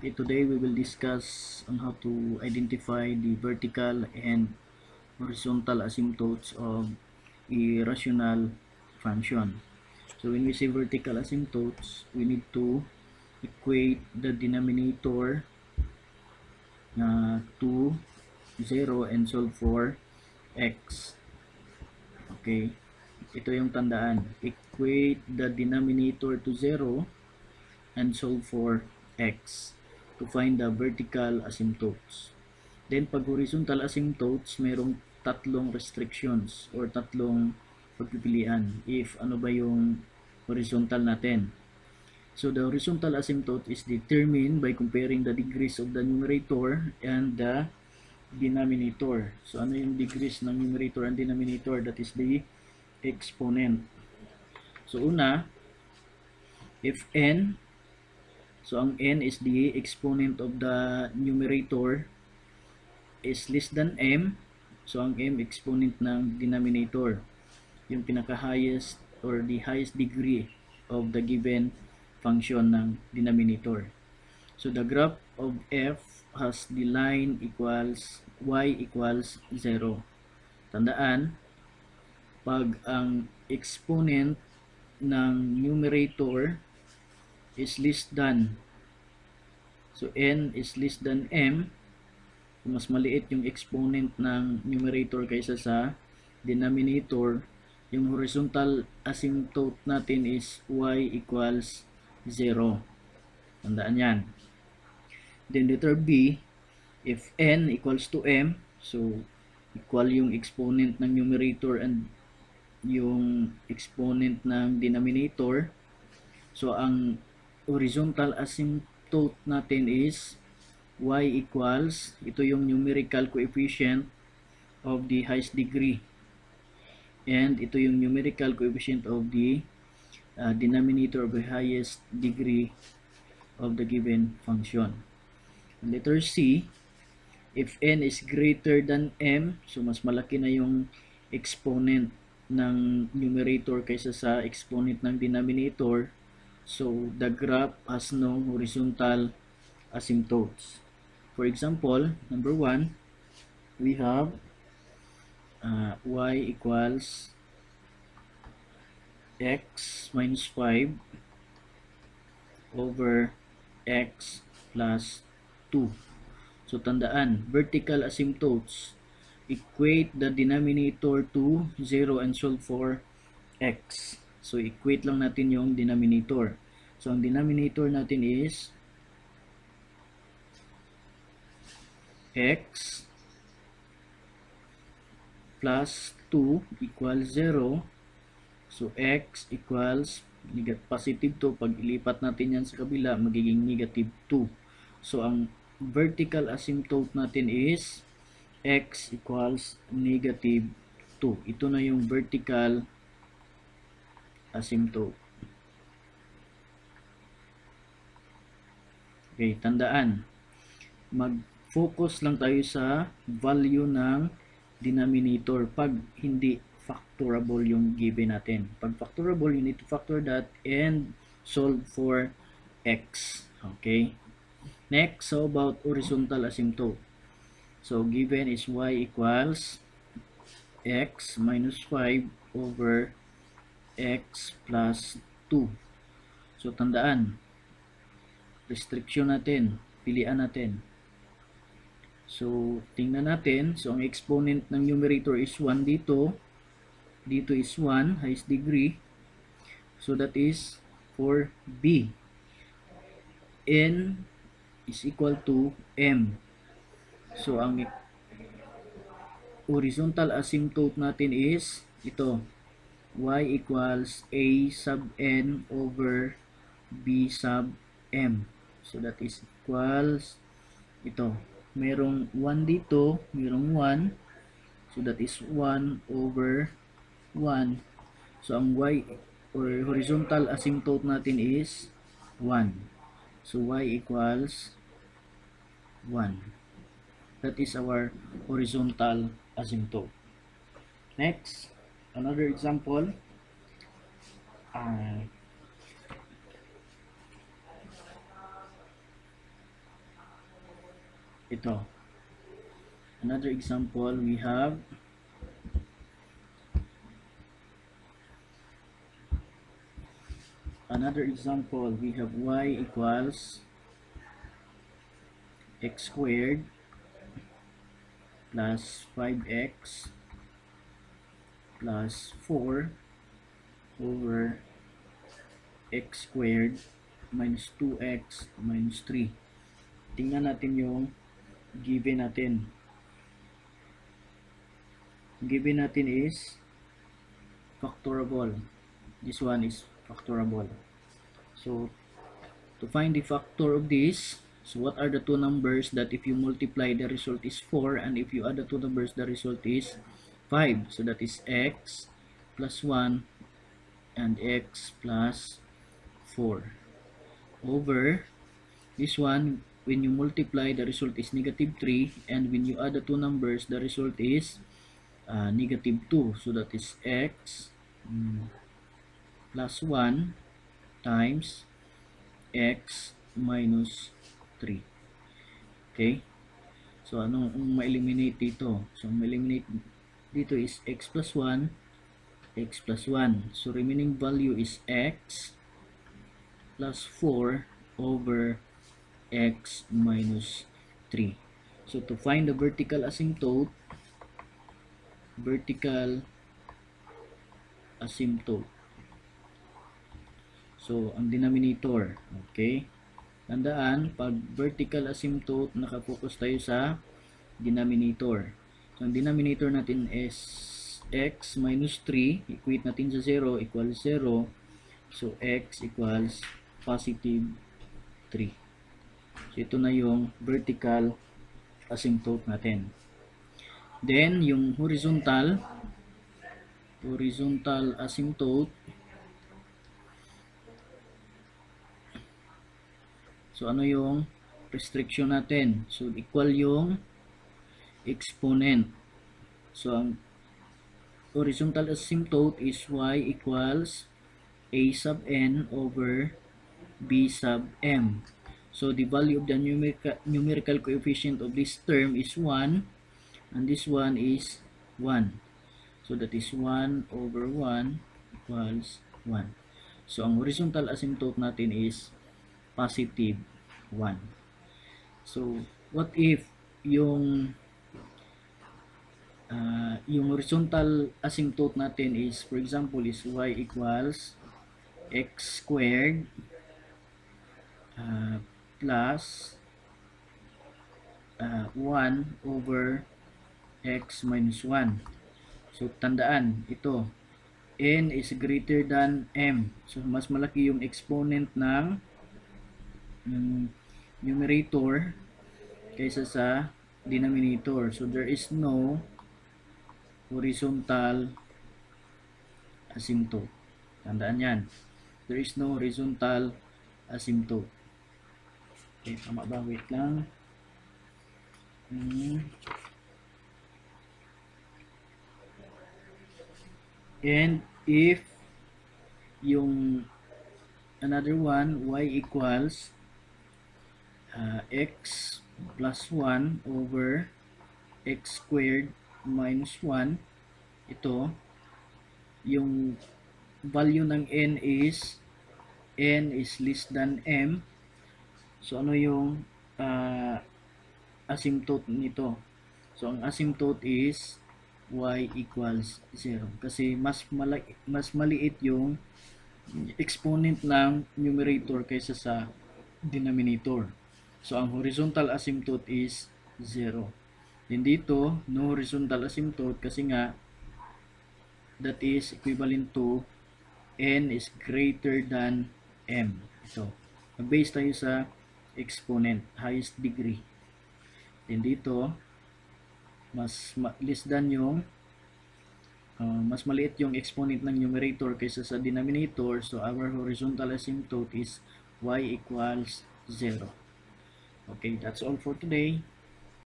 Today we will discuss on how to identify the vertical and horizontal asymptotes of a rational function. So when we say vertical asymptotes, we need to equate the denominator to 0 and solve for x. Okay, ito yung tandaan. Equate the denominator to 0 and solve for x to find the vertical asymptotes. Then pag horizontal asymptotes, mayroong tatlong restrictions or tatlong pagpipilian if ano ba yung horizontal natin. So the horizontal asymptote is determined by comparing the degrees of the numerator and the denominator. So ano yung degrees ng numerator and denominator? That is the exponent. So una, if n, so ang n is the exponent of the numerator is less than m, so ang m exponent ng denominator, yung pinaka-highest or the highest degree of the given function ng denominator. So the graph of f has the line equals y equals 0. Tandaan, pag ang exponent ng numerator is less than, so n is less than m, mas maliit yung exponent ng numerator kaysa sa denominator, yung horizontal asymptote natin is y equals 0. Tandaan yan. Then letter B, if n equals to m, so equal yung exponent ng numerator and yung exponent ng denominator, so ang horizontal asymptote natin is y equals, ito yung numerical coefficient of the highest degree, and ito yung numerical coefficient of the denominator of the highest degree of the given function. Letter C, if n is greater than m, so mas malaki na yung exponent ng numerator kaysa sa exponent ng denominator, so the graph has no horizontal asymptotes. For example, number 1, we have y equals x minus 5 over x plus 2. So tandaan, vertical asymptotes, equate the denominator to 0 and solve for x. So equate lang natin yung denominator. So ang denominator natin is x plus 2 equals 0. So x equals positive 2. Pag ilipat natin yan sa kabila, magiging negative 2. So ang vertical asymptote natin is x equals negative 2. Ito na yung vertical asymptote. Okay, tandaan, mag-focus lang tayo sa value ng denominator pag hindi factorable yung given natin. Pag factorable, you need to factor that and solve for x. Okay? Next, so about horizontal asymptote. So given is y equals x minus 5 over x plus 2. So tandaan, restriction natin, pilian natin. So tingnan natin, so ang exponent ng numerator is 1 dito, dito is 1, highest degree, so that is for b. N is equal to m. So ang horizontal asymptote natin is ito, y equals a sub n over b sub m. So that is equals ito, merong 1 dito, merong 1, so that is 1 over 1. So ang y or horizontal asymptote natin is 1. So y equals 1. That is our horizontal asymptote. Next, another example. ito. Another example, we have y equals x squared plus 5x plus 4 over x squared minus 2x minus 3. Tingnan natin yung given natin. Given natin is factorable. This one is factorable. So to find the factor of this, so what are the two numbers that if you multiply the result is 4, and if you add the two numbers the result is 5. So that is x plus 1 and x plus 4 over this one. When you multiply, the result is negative 3, and when you add the two numbers, the result is negative 2. So that is x plus 1 times x minus 3. Okay? So, anong ma-eliminate dito? So, ma-eliminate dito is x plus 1, x plus 1. So, remaining value is x plus 4 over x minus 3. So to find the vertical asymptote, so ang denominator, okay, tandaan pag vertical asymptote nakafocus tayo sa denominator. So ang denominator natin is x minus 3, equate natin sa 0, equals 0. So x equals positive 3. So, ito na yung vertical asymptote natin. Then, yung horizontal asymptote. So, ano yung restriction natin? So, equal yung exponent. So, ang horizontal asymptote is y equals a sub n over b sub m. So the value of the numerical coefficient of this term is 1, and this one is 1. So that is 1 over 1 equals 1. So ang horizontal asymptote natin is positive 1. So what if yung horizontal asymptote natin is, for example, is y equals x squared plus 1 over x minus 1. So, tandaan, ito, n is greater than m. So, mas malaki yung exponent ng numerator kaysa sa denominator. So, there is no horizontal asymptote. Tandaan yan. There is no horizontal asymptote. Okay, tama ba? Wait lang. And if yung another one, y equals x plus 1 over x squared minus 1, ito, yung value ng n is less than m. So, ano yung asymptote nito? So, ang asymptote is y equals 0. Kasi mas maliit yung exponent ng numerator kaysa sa denominator. So, ang horizontal asymptote is 0. Then dito, no horizontal asymptote kasi nga that is equivalent to n is greater than m. Ito. Mag-base tayo sa exponent, highest degree. Then dito, less than yung mas maliit yung exponent ng numerator kaysa sa denominator. So our horizontal asymptote is y equals 0. Okay, that's all for today.